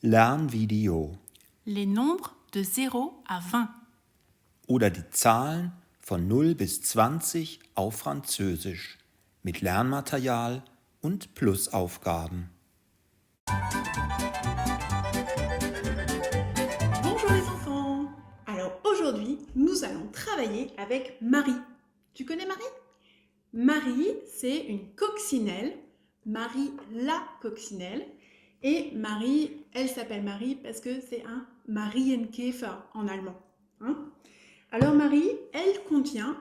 Lernvideo Les nombres de 0 à 20. oder die Zahlen von 0 bis 20 auf Französisch mit Lernmaterial und Plusaufgaben. Bonjour les enfants. Alors aujourd'hui, nous allons travailler avec Marie. Tu connais Marie? Marie, c'est une coccinelle. Marie la coccinelle. Et Marie, elle s'appelle Marie parce que c'est un Marienkäfer en allemand. Alors Marie, elle contient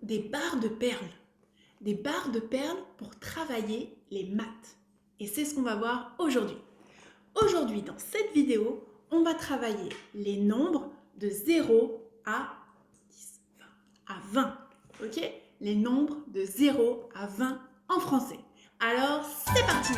des barres de perles. Des barres de perles pour travailler les maths. Et c'est ce qu'on va voir aujourd'hui. Aujourd'hui, dans cette vidéo, on va travailler les nombres de 0 à 10, 20, à 20. Ok? Les nombres de 0 à 20 en français. Alors, c'est parti!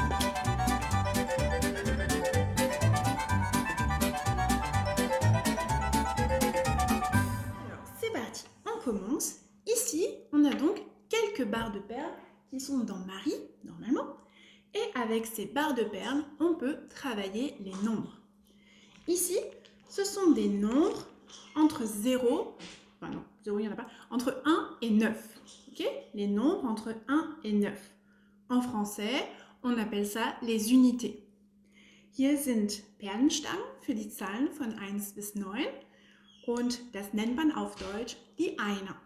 Alors, c'est parti. On commence. Ici, on a donc quelques barres de perles qui sont dans Marie, normalement. Et avec ces barres de perles, on peut travailler les nombres. Ici, ce sont des nombres entre 0, enfin non, 0 il n'y en a pas, entre 1 et 9. Okay? Les nombres entre 1 et 9. En français, on appelle ça les unités. Hier sind Perlenstangen für die Zahlen von 1 bis 9 und das nennt man auf Deutsch die Einer.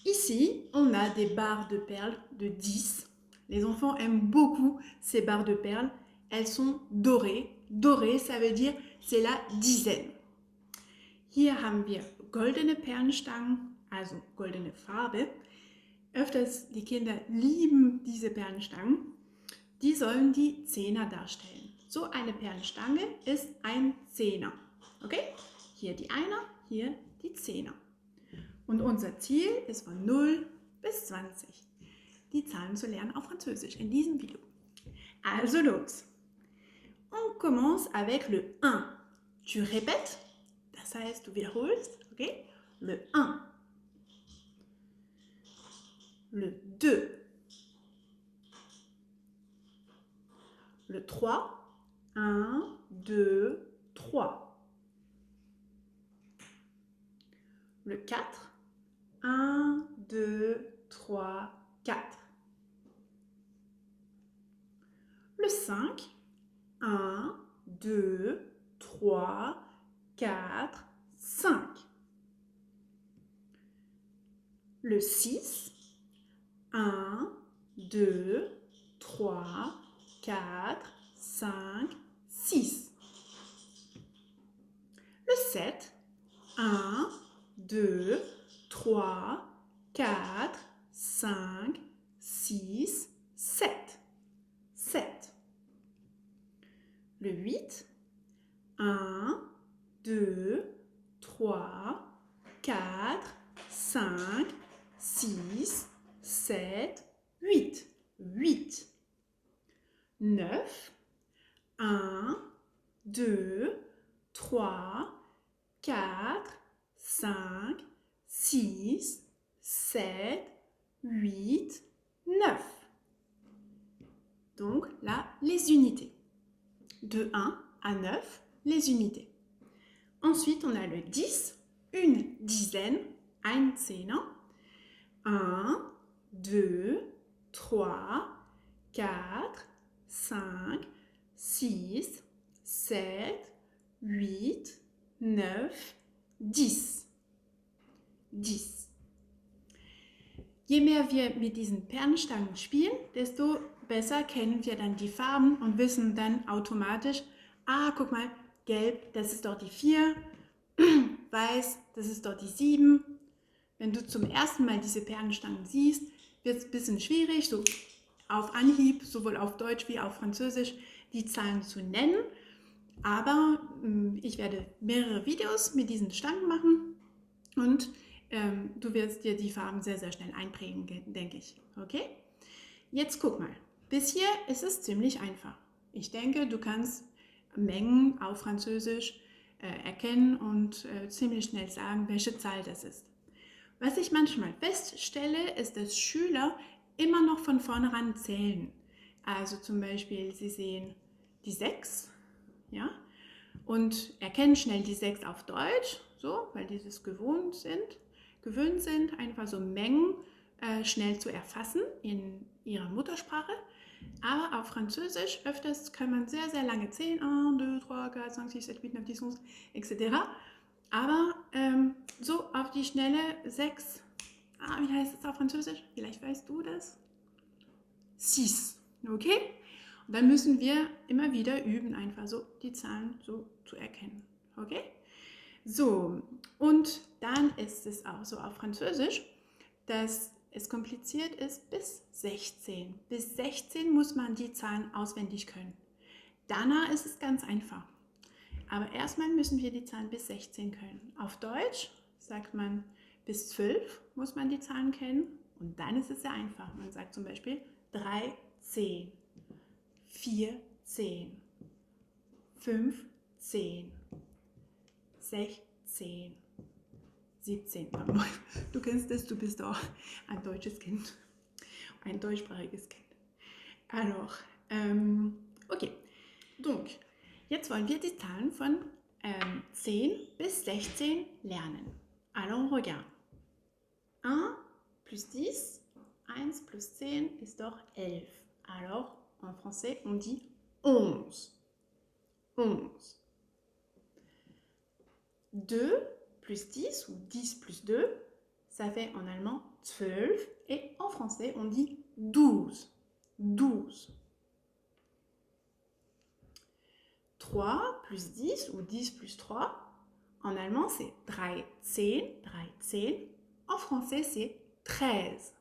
Ici, on a des barres de perles de 10. Les enfants aiment beaucoup ces barres de perles. Elles sont dorées. Doré, ça veut dire c'est la dizaine. Hier haben wir goldene Perlenstangen, also goldene Farbe. Öfters, die Kinder lieben diese Perlenstangen. Die sollen die Zehner darstellen. So eine Perlenstange ist ein Zehner. Okay? Hier die Einer, hier die Zehner. Und unser Ziel ist von 0 bis 20. Die Zahlen zu lernen auf Französisch in diesem Video. Also los! On commence avec le 1. Tu répètes, das heißt, du wiederholst, okay? Le 1. Le 2. Le 3. 1, 2, 3. Le 4. 1, 2, 3, 4. Le 5. 1, 2, 3, 4, 5. Le 6. 1, 2, 3, 4, 5, 6. Le 7. 1, 2, 3, 4, 5, 6, 7. 7. Le 8. 1, 2, 3, 4, 5, 6, 7, 8. 8. 9. 1, 2, 3, 4, 5, 6, 7, 8, 9. Donc là, les unités. De 1 à 9, les unités. Ensuite, on a le 10, une dizaine, ein Zehner. 1, 2, 3, 4, 5, 6, 7, 8, 9, 10. 10. Je mehr wir mit diesen Perlenstangen spielen, desto besser kennen wir dann die Farben und wissen dann automatisch, guck mal, gelb, das ist doch die 4, weiß, das ist doch die 7. Wenn du zum ersten Mal diese Perlenstangen siehst, wird es ein bisschen schwierig, so auf Anhieb, sowohl auf Deutsch wie auf Französisch, die Zahlen zu nennen. Aber ich werde mehrere Videos mit diesen Stangen machen und du wirst dir die Farben sehr, sehr schnell einprägen, denke ich. Okay? Jetzt guck mal. Bis hier ist es ziemlich einfach. Ich denke, du kannst Mengen auf Französisch erkennen und ziemlich schnell sagen, welche Zahl das ist. Was ich manchmal feststelle, ist, dass Schüler immer noch von vornherein zählen. Also zum Beispiel, Sie sehen die 6, ja, und erkennen schnell die 6 auf Deutsch, so, weil die das gewöhnt sind, einfach so Mengen schnell zu erfassen in ihrer Muttersprache. Aber auf Französisch öfters kann man sehr, sehr lange zählen, 1, 2, 3, 4, 5, 6, 7, 8, 9, 10, 11, etc. Aber so auf die schnelle 6, wie heißt es auf Französisch? Vielleicht weißt du das. 6, okay? Und dann müssen wir immer wieder üben, einfach so die Zahlen so zu erkennen, okay? So, und dann ist es auch so auf Französisch, dass es kompliziert ist bis 16. Bis 16 muss man die Zahlen auswendig können. Danach ist es ganz einfach. Aber erstmal müssen wir die Zahlen bis 16 können. Auf Deutsch sagt man, bis 12 muss man die Zahlen kennen und dann ist es sehr einfach. Man sagt zum Beispiel 13, 14, 15, 16, 17. Du kennst es, du bist auch ein deutsches Kind, ein deutschsprachiges Kind. Alors, okay. Donc, jetzt wollen wir die Zahlen von 10 bis 16 lernen. Alors, on regarde. 1 plus 10, 1 plus 10 ist doch 11. Alors, en français, on dit 11. 11. 2 plus 10 ou 10 plus 2, ça fait en allemand 12 et en français, on dit 12. 12. 3 plus 10 ou 10 plus 3, en allemand c'est 13, 13. En français c'est 13,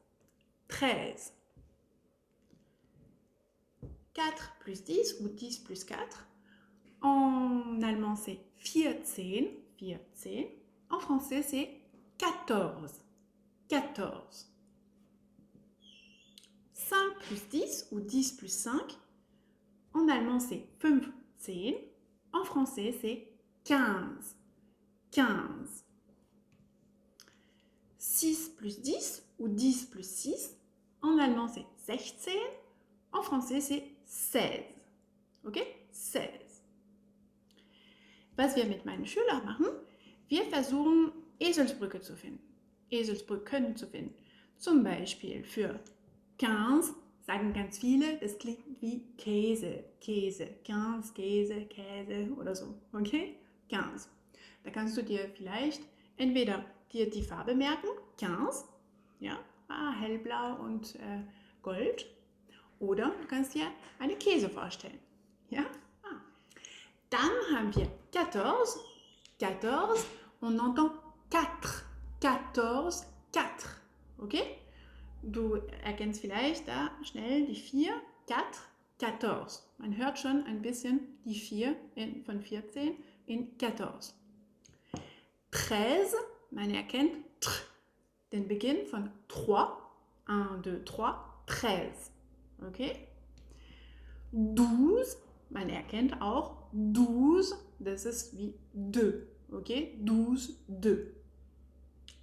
13. 4 plus 10 ou 10 plus 4, en allemand c'est 14, 14. En français c'est 14, 14. 5 plus 10 ou 10 plus 5, en allemand c'est 15. En français, c'est 15. 15. 6 plus 10 ou 10 plus 6. En allemand, c'est 16. En français, c'est 16. Okay? 16. Was wir mit meinen Schülern machen, wir versuchen, Eselsbrücken zu finden. Zum Beispiel für 15 sagen ganz viele, das klingt wie Käse, Käse, 15, Käse, Käse oder so, okay? 15. Da kannst du dir vielleicht entweder dir die Farbe merken, 15, ja, hellblau und Gold, oder du kannst dir eine Käse vorstellen, ja? Dann haben wir 14, 14, on entend 4, 14, 4, okay? Du erkennst vielleicht da schnell die 4, 4, 14. Man hört schon ein bisschen die 4 von 14 in 14. 13, man erkennt den Beginn von 3. 1, 2, 3, 13. Okay? 12, man erkennt auch 12, das ist wie 2. Okay? 12, 2.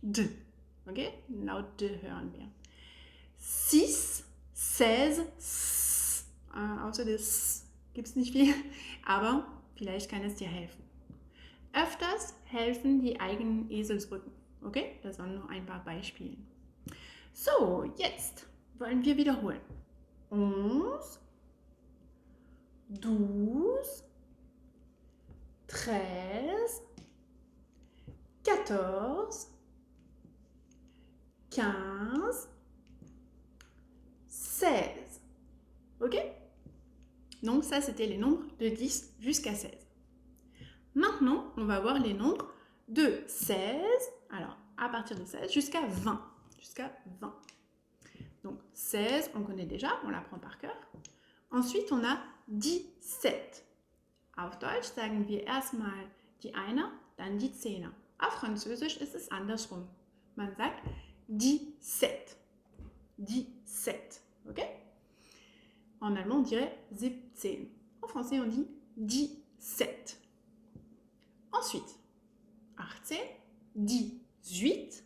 D. Okay? Laut D hören wir. 6, 16, S. Außer das gibt es nicht viel, aber vielleicht kann es dir helfen. Öfters helfen die eigenen Eselsbrücken. Okay, das waren nur ein paar Beispiele. So, jetzt wollen wir wiederholen. 11, 12, 13, 14, 15, 16. Ok? Donc ça, c'était les nombres de 10 jusqu'à 16. Maintenant, on va voir les nombres de 16, alors à partir de 16 jusqu'à 20. Jusqu'à 20. Donc 16, on connaît déjà, on l'apprend par cœur. Ensuite, on a 17. Auf Deutsch sagen wir erstmal die Einer, dann die Zehner. Auf Französisch ist es andersrum. Man sagt 17. 17. Ok? En allemand, on dirait 17. En français, on dit 17. Ensuite, 18, 18.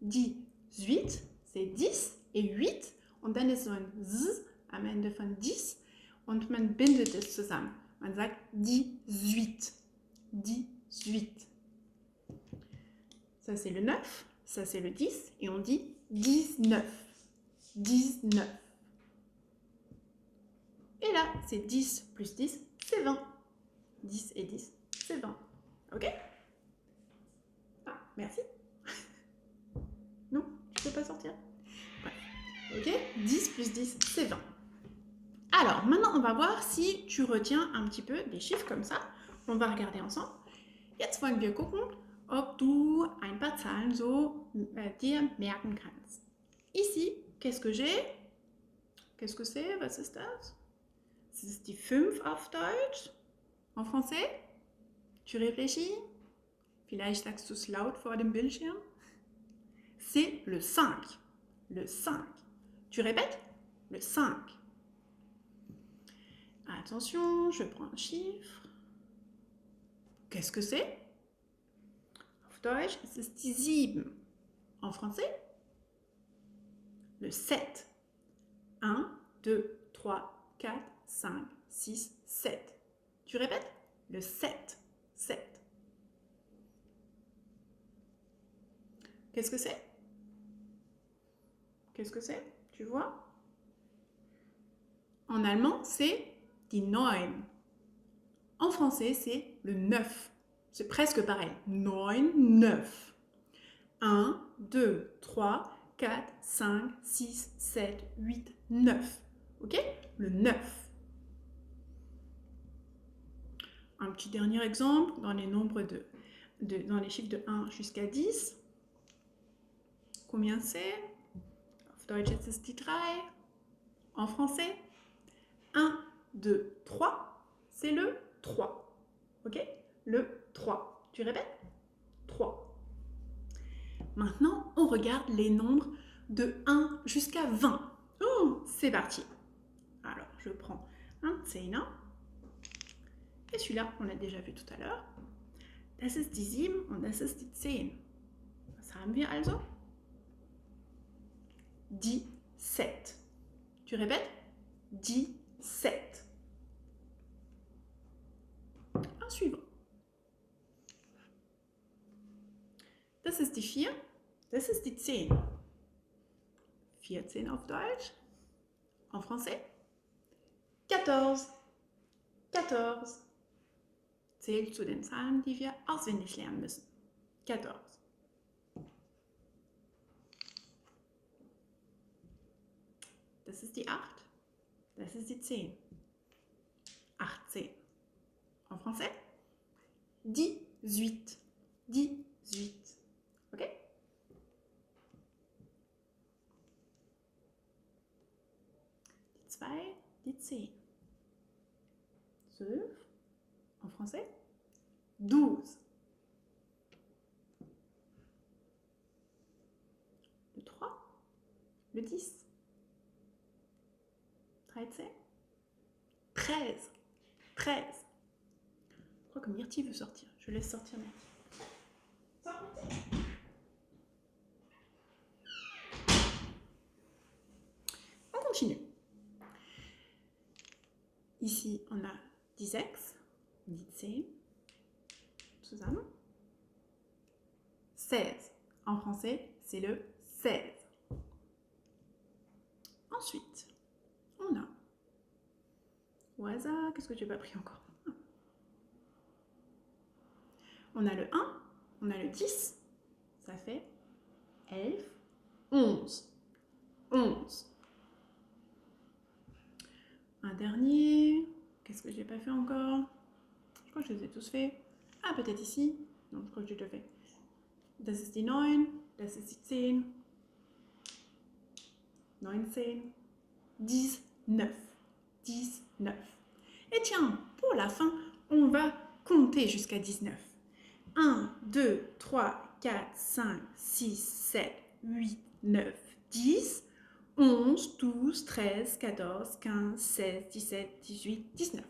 18, c'est 10 et 8. Und dann ist so ein Z am Ende von 10 und man bindet es zusammen. Man sagt 18. 18. Ça c'est le 9, ça c'est le 10 et on dit 19. 19. Et là, c'est 10 plus 10, c'est 20. 10 et 10, c'est 20. Ok? Ah, merci. Non, tu peux pas sortir. Ouais. Ok? 10 plus 10, c'est 20. Alors, maintenant, on va voir si tu retiens un petit peu des chiffres comme ça. On va regarder ensemble. Jetzt wollen wir gucken, ob du ein paar Zahlen so dir merken kannst. Ici, qu'est-ce que j'ai? Qu'est-ce que c'est? Was ist das? Das ist die 5 auf Deutsch. En français? Tu réfléchis? Vielleicht sagst du es laut vor dem Bildschirm. C'est le 5. Le 5. Tu répètes? Le 5. Attention, je prends un chiffre. Qu'est-ce que c'est? Auf Deutsch, es ist die 7. En français? Le 7. 1, 2, 3, 4, 5, 6, 7. Tu répètes? Le 7. 7. Qu'est-ce que c'est? Qu'est-ce que c'est? Tu vois? En allemand, c'est die 9. En français, c'est le 9. C'est presque pareil. 9, 9. 1, 2, 3, 4, 5, 6, 7, 8, 9. Ok? Le 9. Un petit dernier exemple dans les nombres dans les chiffres de 1 jusqu'à 10. Combien c'est? Auf Deutsch ist es die 3. En français, 1, 2, 3, c'est le 3. Ok? Le 3. Tu répètes? 3. Maintenant, on regarde les nombres de 1 jusqu'à 20. Oh, c'est parti. Alors, je prends un Zehner. Et celui-là, on l'a déjà vu tout à l'heure. Das ist die 7 und das ist die 10. Was haben wir also? 17. Tu répètes? 17. Un suivant. Das ist die 4. Das ist die 10. 14 auf Deutsch. En français? 14. 14. Zählt zu den Zahlen, die wir auswendig lernen müssen. 14. Das ist die 8. Das ist die 10. 18. En français? 18. 18. Ok? Die 2, die 10. 12. En français? 12. Le 3. Le 10. 13. 13. 13. Je crois que Myrtille veut sortir. Je laisse sortir Myrtille. On continue. Ici, on a 10 10, zusammen. 16. En français, c'est le 16. Ensuite, on a, au hasard, qu'est-ce que j'ai pas pris encore? On a le 1, on a le 10, ça fait 11, 11. 11. Un dernier, qu'est-ce que j'ai pas fait encore? Je crois que je les ai tous faits. Ah, peut-être ici. Non, je crois que j'ai déjà fait. Das ist die 9, das ist die 10, 19, 19. 19. Et tiens, pour la fin, on va compter jusqu'à 19. 1, 2, 3, 4, 5, 6, 7, 8, 9, 10, 11, 12, 13, 14, 15, 16, 17, 18, 19.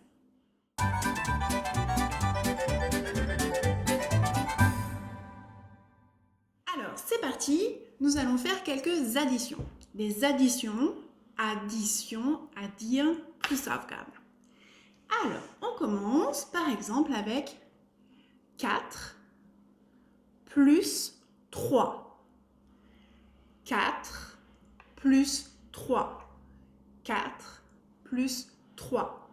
Alors, c'est parti, nous allons faire quelques additions. Des additions addition à dire Plusaufgaben. Alors, on commence par exemple avec 4 plus 3. 4 plus 3. 4 plus 3.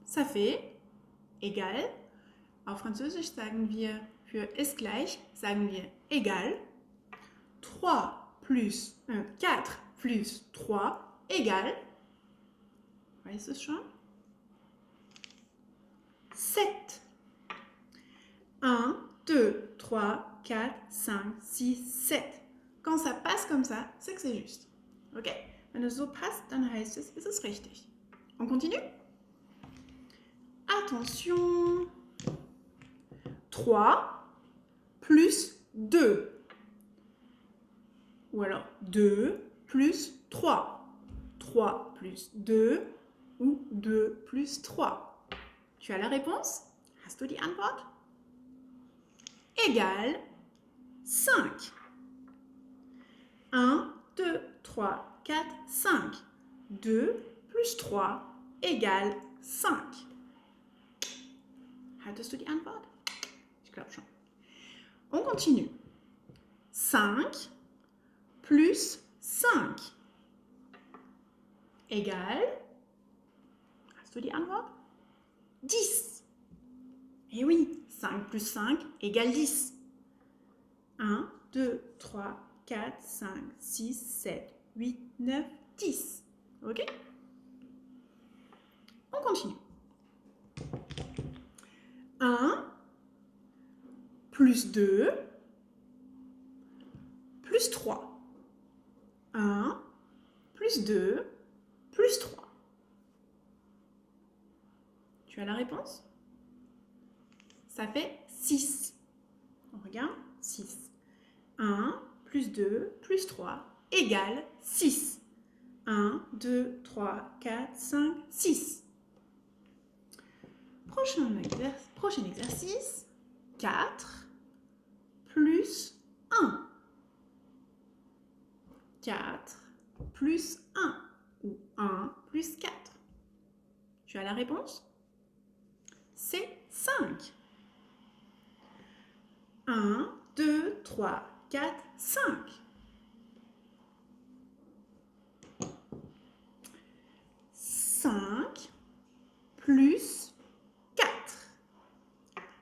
Ça fait égal. Auf Französisch sagen wir für ist gleich, sagen wir égal. 3 plus 4 plus 3 égale, weißt du es schon? 7. 1, 2, 3, 4, 5, 6, 7. Quand ça passe comme ça, c'est que c'est juste. Ok? Wenn es so passt, dann heißt es, ist es richtig. On continue? Attention. 3 plus 2. Ou alors 2 plus 3. 3 plus 2 ou 2 plus 3. Tu as la réponse? Hast du die Antwort? Égale 5. 1, 2, 3, 4, 5. 2 plus 3 égale 5. Hattest du die Antwort? Ich glaube schon. On continue. 5 plus 5 égale, hast du die Antwort? 10. Eh oui, 5 plus 5 égale 10. 1, 2, 3, 4, 5, 6, 7, 8, 9, 10. Ok? On continue. 1 plus 2 plus 3. 1 plus 2 plus 3. Tu as la réponse? Ça fait 6. On regarde, 6. 1 plus 2 plus 3 égale 6. 1, 2, 3, 4, 5, 6. Prochain exercice. 4 plus 1. 4 plus 1 ou 1 plus 4. Tu as la réponse? C'est 5. 1, 2, 3, 4, 5. 5 plus 4.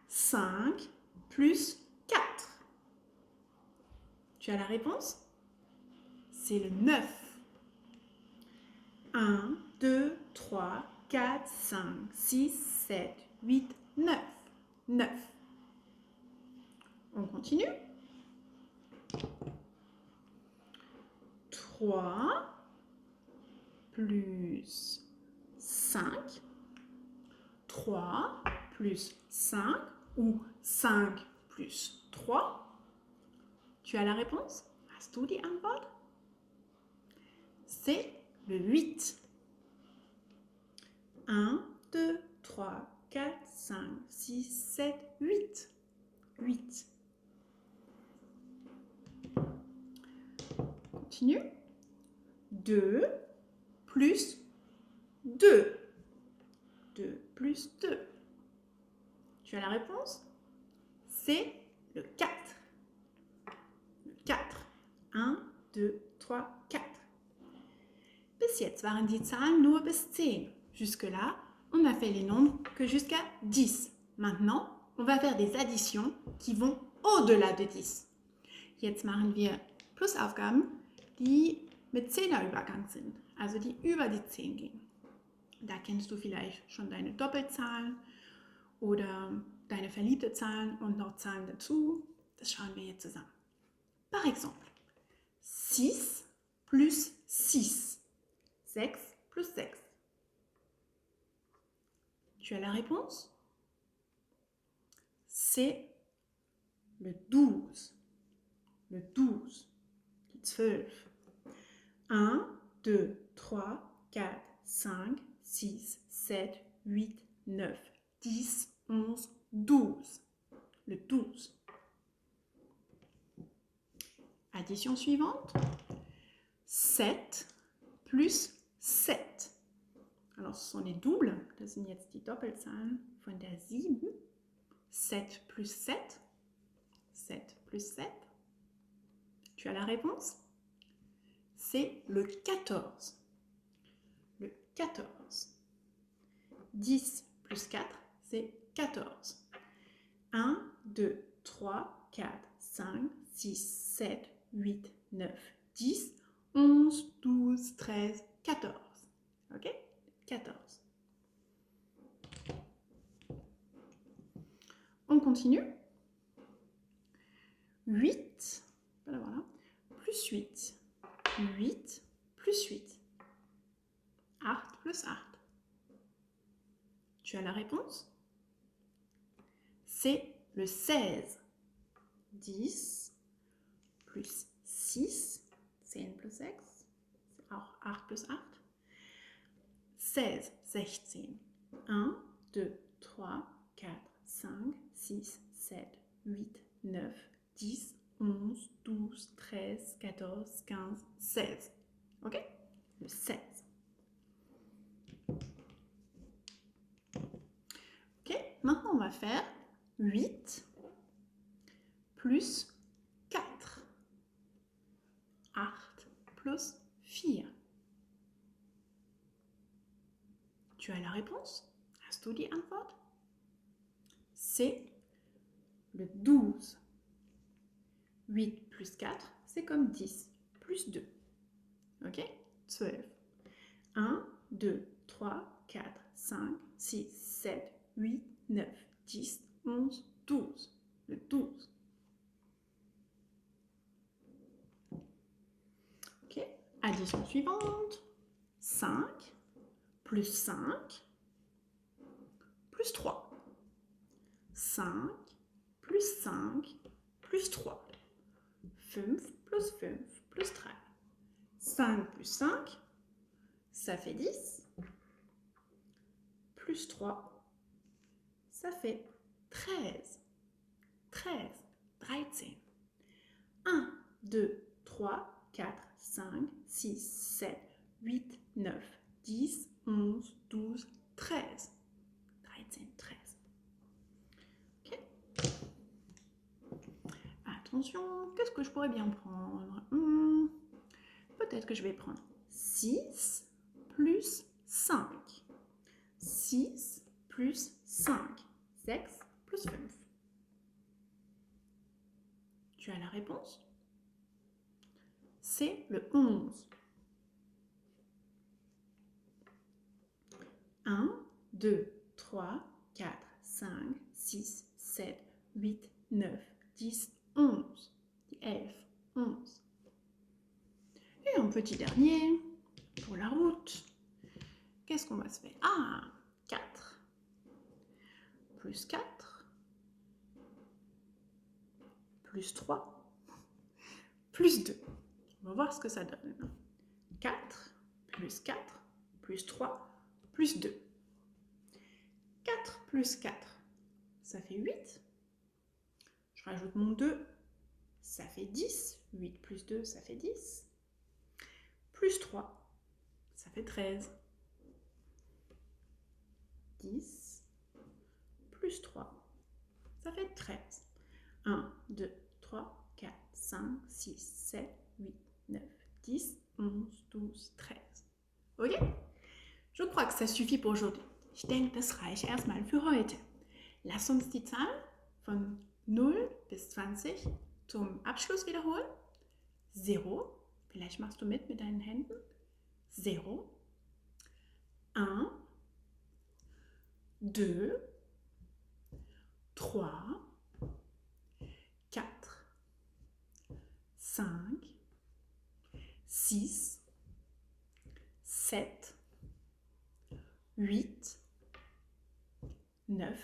5 plus 4. Tu as la réponse? C'est le 9. 1, 2, 3, 4, 5, 6, 7, 8, 9. 9. On continue. 3 plus 5. 3 plus 5 ou 5 plus 3. Tu as la réponse? Hast du die Antwort? C'est le 8. 1, 2, 3, 4, 5, 6, 7, 8. 8. Continue. 2 plus 2. 2 plus 2. Tu as la réponse? C'est le 4. Le 4. 1, 2, 3, 4. Bis jetzt waren die Zahlen nur bis 10. Jusque-là, on a fait les nombres que jusqu'à 10. Maintenant, on va faire des additions qui vont au-delà de 10. Jetzt machen wir Plusaufgaben, die mit 10er Übergang sind, also die über die 10 gehen. Da kennst du vielleicht schon deine Doppelzahlen oder deine verliebte Zahlen und noch Zahlen dazu. Das schauen wir jetzt zusammen. Par exemple, 6 plus 6. 6 plus 6. Tu as la réponse? C'est le 12. Le 12. Die 12. 1, 2, 3, 4, 5, 6, 7, 8, 9, 10, 11, 12. Le 12. Addition suivante. 7 plus 7. Alors, ce sont les doubles. Das sind jetzt die Doppelzahlen von der 7. 7 plus 7. 7 plus 7. Tu as la réponse? C'est le 14. Le 14. 10 plus 4, c'est 14. 1, 2, 3, 4, 5, 6, 7, 8, 9, 10, 11, 12, 13, 14. Ok? 14. On continue. 8, voilà, plus 8. 8 plus 8. 8 plus 8. Tu as la réponse? C'est le 16. 10 plus 6. 10 plus 6. C'est auch 8 plus 8. 16, 16. 1, 2, 3, 4, 5, 6, 7, 8, 9, 10, 11, 12, 13, 14, 15, 16. Ok? Le 16. Ok? Maintenant, on va faire 8 plus 4. 8 plus 4. Tu as la réponse? Hast du die Antwort? C'est le 12. 8 plus 4, c'est comme 10 plus 2. Ok? 12. 1, 2, 3, 4, 5, 6, 7, 8, 9, 10, 11, 12. Le 12. Ok? Addition suivante. 5 plus 5 plus 3. 5 plus 5 plus 3. 5 plus 5 plus 13. 5 plus 5, ça fait 10. Plus 3, ça fait 13. 13, 13. 1, 2, 3, 4, 5, 6, 7, 8, 9, 10, 11, 12, 13. 13, 13. Ok. Attention, qu'est-ce que je pourrais bien prendre? Peut-être que je vais prendre 6 plus 5. 6 plus 5. 6 plus 5. Tu as la réponse? C'est le 11. 1, 2, 3, 4, 5, 6, 7, 8, 9, 10, 11. 11, 11. Et un petit dernier pour la route. Qu'est-ce qu'on va se faire? 4. Plus 4. Plus 3. Plus 2. On va voir ce que ça donne. 4 plus 4 plus 3 plus 2. 4 plus 4, ça fait 8. Je rajoute mon 2, ça fait 10. 8 plus 2, ça fait 10. Plus 3, ça fait 13. 10 plus 3, ça fait 13. 1, 2, 3, 4, 5, 6, 7, 8, 9, 10, 11, 12, 13. Ok? Je crois que ça suffit pour aujourd'hui. Ich denke, das reicht erstmal für heute. Lass uns die Zahlen von 0 bis 20 zum Abschluss wiederholen. 0, vielleicht machst du mit deinen Händen. 0, 1, 2, 3, 4, 5, 6, 7, 8, 9,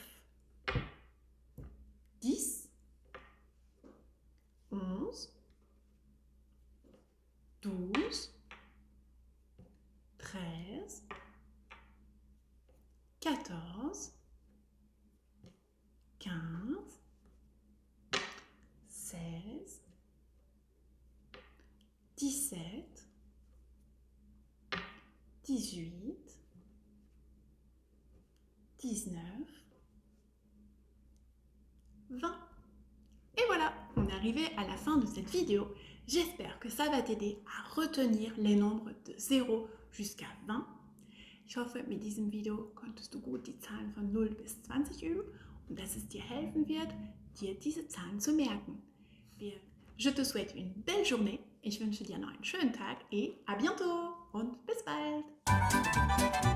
10, 11, 12, 13, 14, 15, 16, 17, 19, 20. Et voilà, on est arrivé à la fin de cette vidéo. J'espère que ça va t'aider à retenir les nombres de 0 jusqu'à 20. Ich hoffe, mit diesem Video konntest du gut die Zahlen von 0 bis 20 üben und dass es dir helfen wird, dir diese Zahlen zu merken. Je te souhaite une belle journée. Ich wünsche dir noch einen schönen Tag et à bientôt und bis bald.